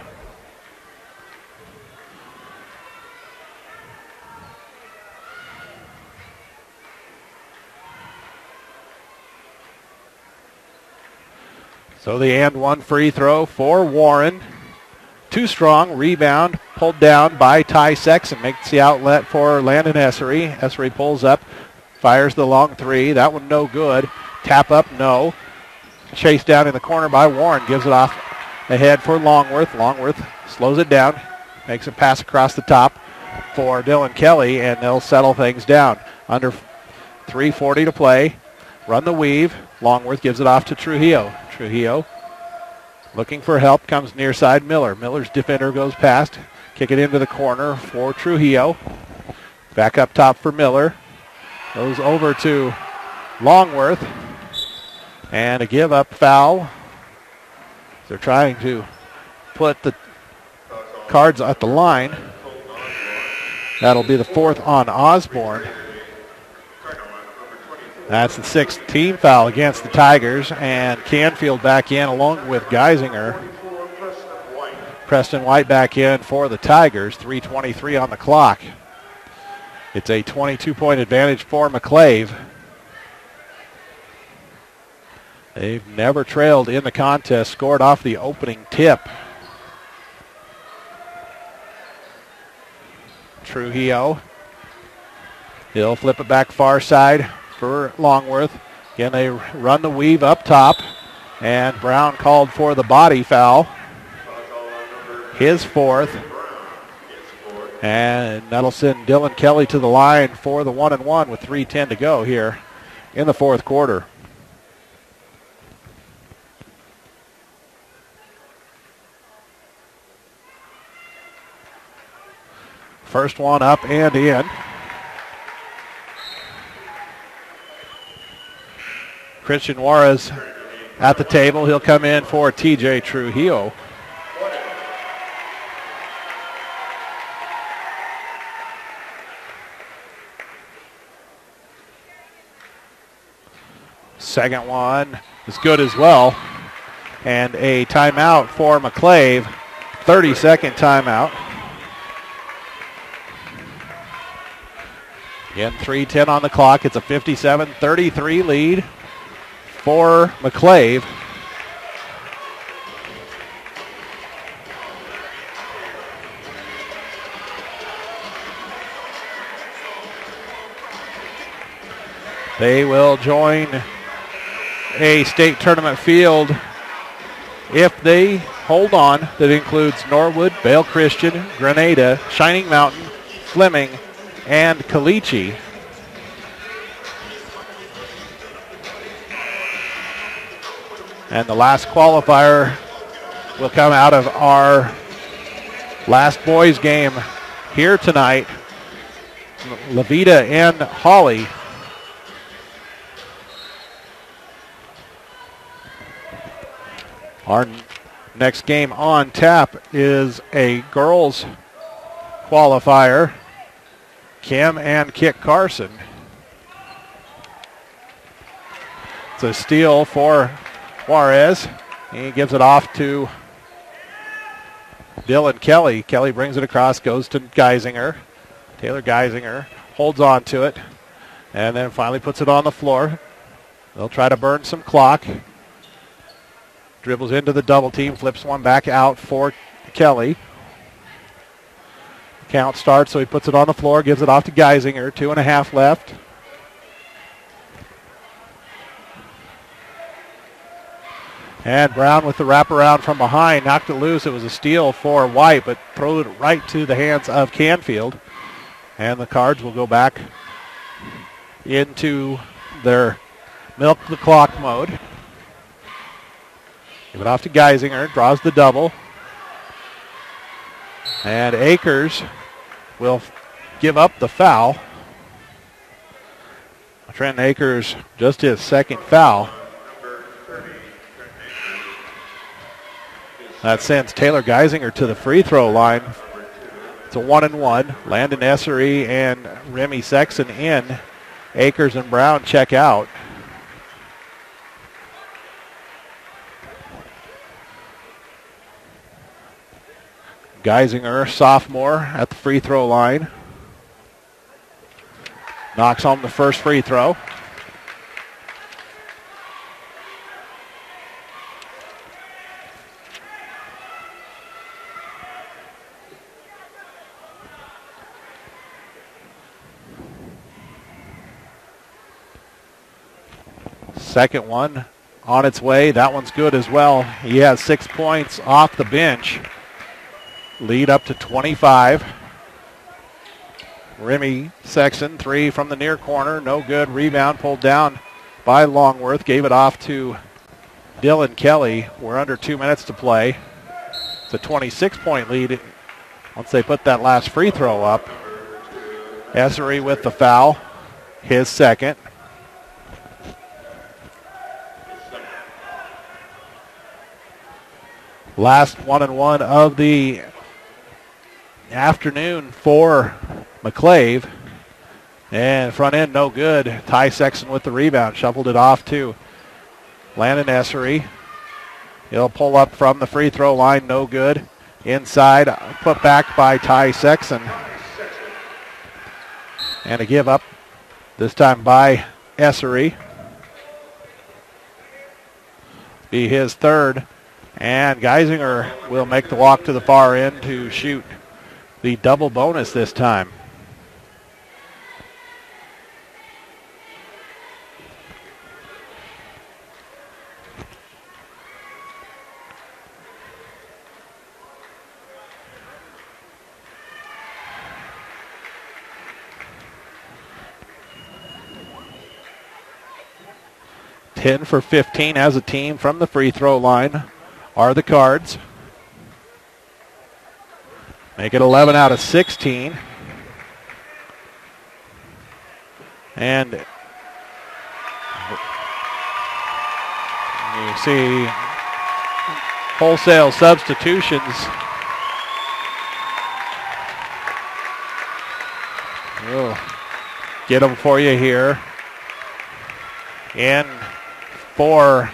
So the and one free throw for Warren. Too strong, rebound, pulled down by Ty Sexton. Makes the outlet for Landon Essery. Essery pulls up, fires the long three. That one no good. Tap up, no. Chased down in the corner by Warren. Gives it off ahead for Longworth. Longworth slows it down. Makes a pass across the top for Dylan Kelly, and they'll settle things down. Under 3:40 to play. Run the weave. Longworth gives it off to Trujillo. Trujillo looking for help. Comes near side Miller. Miller's defender goes past. Kick it into the corner for Trujillo. Back up top for Miller. Goes over to Longworth. And a give-up foul. They're trying to put the Cards at the line. That'll be the fourth on Osborne. That's the sixth team foul against the Tigers, and Canfield back in along with Geisinger. Preston White back in for the Tigers, 3:23 on the clock. It's a 22-point advantage for McClave. They've never trailed in the contest, scored off the opening tip. Trujillo. He'll flip it back far side for Longworth. Again, they run the weave up top, and Brown called for the body foul. His fourth. And that'll send Dylan Kelly to the line for the 1-1 with 3:10 to go here in the fourth quarter. First one up and in. Christian Juarez at the table. He'll come in for TJ Trujillo. Second one is good as well. And a timeout for McClave. 30-second timeout. Again, 3:10 on the clock. It's a 57-33 lead for McClave. They will join a state tournament field if they hold on. That includes Norwood, Vale Christian, Grenada, Shining Mountain, Fleming, and Caliche. And the last qualifier will come out of our last boys game here tonight. Levita and Hawley. Our next game on tap is a girls qualifier. Kim and Kit Carson. It's a steal for Juarez. He gives it off to Dylan Kelly. Kelly brings it across, goes to Geisinger. Taylor Geisinger holds on to it and then finally puts it on the floor. They'll try to burn some clock. Dribbles into the double team, flips one back out for Kelly. Count starts, so he puts it on the floor, gives it off to Geisinger. 2.5 left. And Brown with the wraparound from behind, knocked it loose. It was a steal for White, but threw it right to the hands of Canfield. And the Cards will go back into their milk the clock mode. Give it off to Geisinger, draws the double. And Akers will give up the foul. Trent Akers, just his second foul. That sends Taylor Geisinger to the free throw line. It's a 1-1. Landon Essery and Remy Sexton in. Akers and Brown check out. Geisinger, sophomore, at the free throw line. Knocks home the first free throw. Second one on its way. That one's good as well. He has 6 points off the bench. Lead up to 25. Remy Sexton, 3 from the near corner. No good. Rebound pulled down by Longworth. Gave it off to Dylan Kelly. We're under 2 minutes to play. It's a 26-point lead once they put that last free throw up. Essery with the foul. His second. Last 1-1 of the afternoon for McClave. And front end no good. Ty Sexton with the rebound. Shuffled it off to Landon Essery. He'll pull up from the free throw line. No good. Inside. Put back by Ty Sexton. And a give up. This time by Essery. Be his third. And Geisinger will make the walk to the far end to shoot the double bonus this time. Hitting for 15 as a team from the free throw line are the Cards. Make it 11 out of 16. And you see wholesale substitutions. We'll get them for you here. And for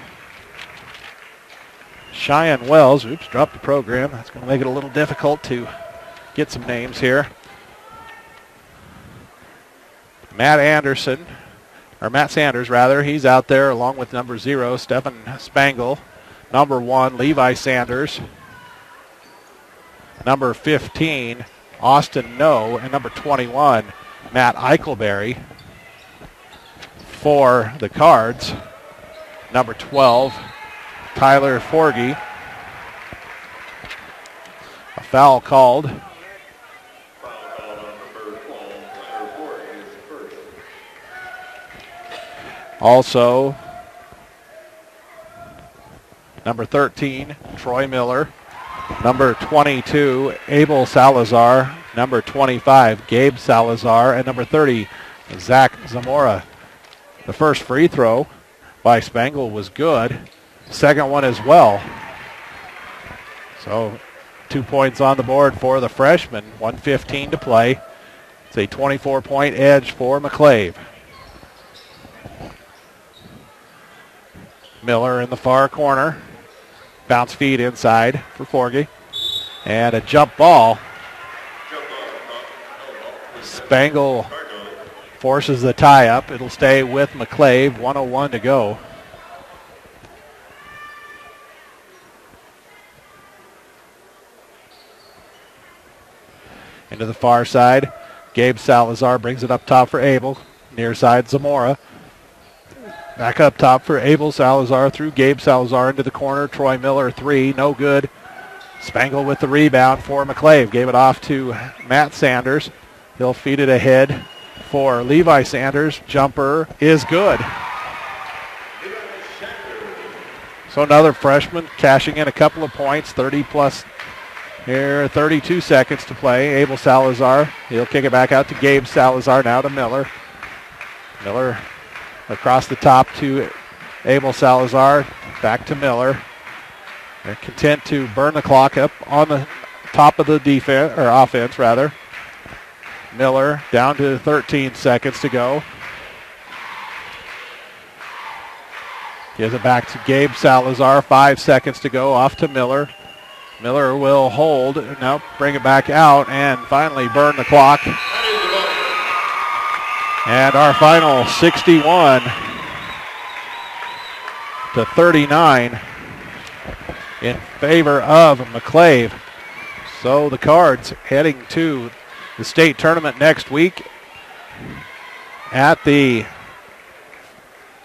Cheyenne Wells, oops, dropped the program. That's going to make it a little difficult to get some names here. Matt Sanders, he's out there along with number 0, Stephen Spangle. Number 1, Levi Sanders. Number 15, Austin No. And number 21, Matt Eichelberry. For the Cards, number 12, Tyler Forgy. A foul called. Also, number 13, Troy Miller. Number 22, Abel Salazar. Number 25, Gabe Salazar. And number 30, Zach Zamora. The first free throw by Spangle was good. Second one as well. So 2 points on the board for the freshman. 1:15 to play. It's a 24-point edge for McClave. Miller in the far corner. Bounce feed inside for Forgy. And a jump ball. Spangle forces the tie up. It'll stay with McClave. 1:01 to go. Into the far side. Gabe Salazar brings it up top for Abel. Near side Zamora. Back up top for Abel Salazar through Gabe Salazar into the corner. Troy Miller 3, no good. Spangle with the rebound for McClave. Gave it off to Matt Sanders. He'll feed it ahead for Levi Sanders. Jumper is good. So another freshman cashing in a couple of points. 30 plus here, 32 seconds to play. Abel Salazar. He'll kick it back out to Gabe Salazar, now to Miller. Miller across the top to Abel Salazar. Back to Miller. They're content to burn the clock up on the top of the defense, or offense rather. Miller down to 13 seconds to go. Gives it back to Gabe Salazar. 5 seconds to go. Off to Miller. Miller will hold. Now bring it back out and finally burn the clock. And our final 61 to 39 in favor of McClave. So the Cards heading to the state tournament next week at the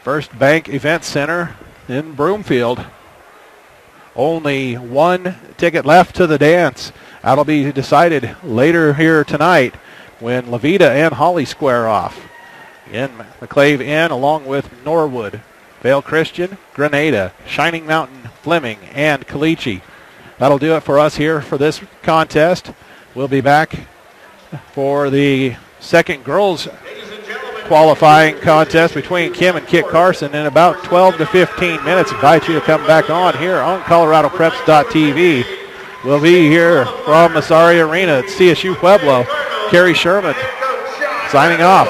First Bank Event Center in Broomfield. Only one ticket left to the dance. That'll be decided later here tonight when Levita and Holly square off. Again, McClave in along with Norwood, Vale Christian, Grenada, Shining Mountain, Fleming, and Caliche. That'll do it for us here for this contest. We'll be back for the second girls qualifying contest between Kim and Kit Carson in about 12 to 15 minutes. Invite you to come back on here on ColoradoPreps.tv. We'll be here from Massari Arena at CSU Pueblo. Kerry Sherman signing off.